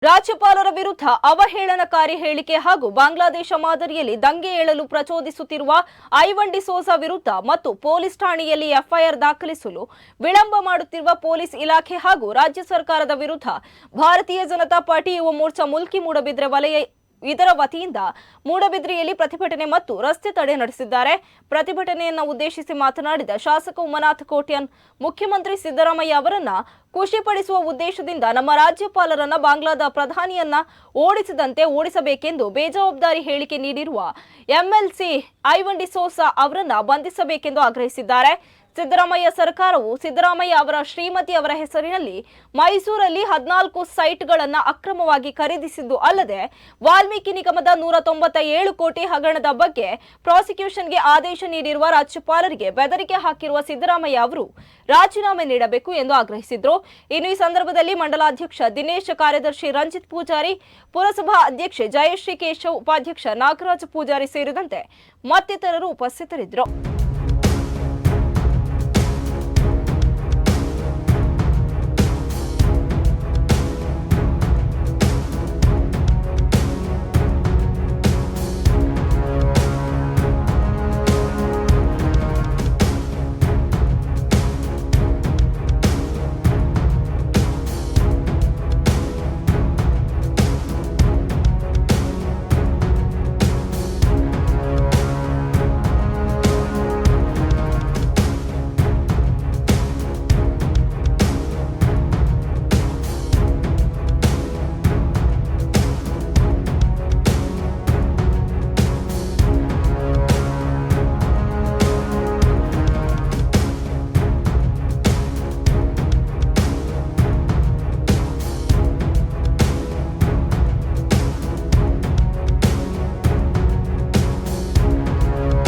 ರಾಜ್ಯಪಾಲರ ವಿರುದ್ಧ ಅವಹೇಳನಕಾರಿ ಹೇಳಿಕೆ ಹಾಗೂ ಬಾಂಗ್ಲಾದೇಶ ಮಾದರಿಯಲ್ಲಿ ದಂಗೆ ಏಳಲು ಪ್ರಚೋದಿಸುತ್ತಿರುವ ಐವನ್ ಡಿಸೋಜಾ ವಿರುದ್ಧ ಮತ್ತು ಪೊಲೀಸ್ ಠಾಣೆಯಲ್ಲಿ ಎಫ್ಐಆರ್ ದಾಖಲಿಸಲು ವಿಳಂಬ ಮಾಡುತ್ತಿರುವ ಪೊಲೀಸ್ ಇಲಾಖೆ ಹಾಗೂ ರಾಜ್ಯ ಸರ್ಕಾರದ ವಿರುದ್ಧ ಭಾರತೀಯ ಜನತಾ ಪಾರ್ಟಿ ಯುವ ಮೋರ್ಚಾ ಮುಲ್ಕಿ ಮೂಡಬಿದ್ರೆ ವಲಯ ಇದರ ವತಿಯಿಂದ ಮೂಡಬಿದ್ರಿಯಲ್ಲಿ ಪ್ರತಿಭಟನೆ ಮತ್ತು ರಸ್ತೆ ತಡೆ ನಡೆಸಿದ್ದಾರೆ. ಪ್ರತಿಭಟನೆಯನ್ನು ಉದ್ದೇಶಿಸಿ ಮಾತನಾಡಿದ ಶಾಸಕ ಉಮಾನಾಥ್ ಕೋಟ್ಯಾನ್, ಮುಖ್ಯಮಂತ್ರಿ ಸಿದ್ದರಾಮಯ್ಯ ಅವರನ್ನ ಖುಷಿಪಡಿಸುವ ಉದ್ದೇಶದಿಂದ ನಮ್ಮ ರಾಜ್ಯಪಾಲರನ್ನ ಬಾಂಗ್ಲಾದ ಪ್ರಧಾನಿಯನ್ನ ಓಡಿಸಿದಂತೆ ಓಡಿಸಬೇಕೆಂದು ಬೇಜವಾಬ್ದಾರಿ ಹೇಳಿಕೆ ನೀಡಿರುವ ಎಂಎಲ್ಸಿ ಐವನ್ ಡಿಸೋಜಾ ಅವರನ್ನ ಬಂಧಿಸಬೇಕೆಂದು ಆಗ್ರಹಿಸಿದ್ದಾರೆ. ಸಿದ್ದರಾಮಯ್ಯ ಸರ್ಕಾರವು ಸಿದ್ದರಾಮಯ್ಯ ಅವರ ಶ್ರೀಮತಿ ಅವರ ಹೆಸರಿನಲ್ಲಿ ಮೈಸೂರಲ್ಲಿ 14 ಸೈಟ್ಗಳನ್ನು ಅಕ್ರಮವಾಗಿ ಖರೀದಿಸಿದ್ದು ಅಲ್ಲದೆ ವಾಲ್ಮೀಕಿ ನಿಗಮದ 197 ಕೋಟಿ ಹಗರಣದ ಬಗ್ಗೆ ಪ್ರಾಸಿಕ್ಯೂಷನ್ಗೆ ಆದೇಶ ನೀಡಿರುವ ರಾಜ್ಯಪಾಲರಿಗೆ ಬೆದರಿಕೆ ಹಾಕಿರುವ ಸಿದ್ದರಾಮಯ್ಯ ಅವರು ರಾಜೀನಾಮೆ ನೀಡಬೇಕು ಎಂದು ಆಗ್ರಹಿಸಿದರು. ಇನ್ನು ಈ ಸಂದರ್ಭದಲ್ಲಿ ಮಂಡಲಾಧ್ಯಕ್ಷ ದಿನೇಶ್, ಕಾರ್ಯದರ್ಶಿ ರಂಜಿತ್ ಪೂಜಾರಿ, ಪುರಸಭಾ ಅಧ್ಯಕ್ಷೆ ಜಯಶ್ರೀ ಕೇಶವ್, ಉಪಾಧ್ಯಕ್ಷ ನಾಗರಾಜ ಪೂಜಾರಿ ಸೇರಿದಂತೆ ಮತ್ತಿತರರು ಉಪಸ್ಥಿತರಿದ್ದರು.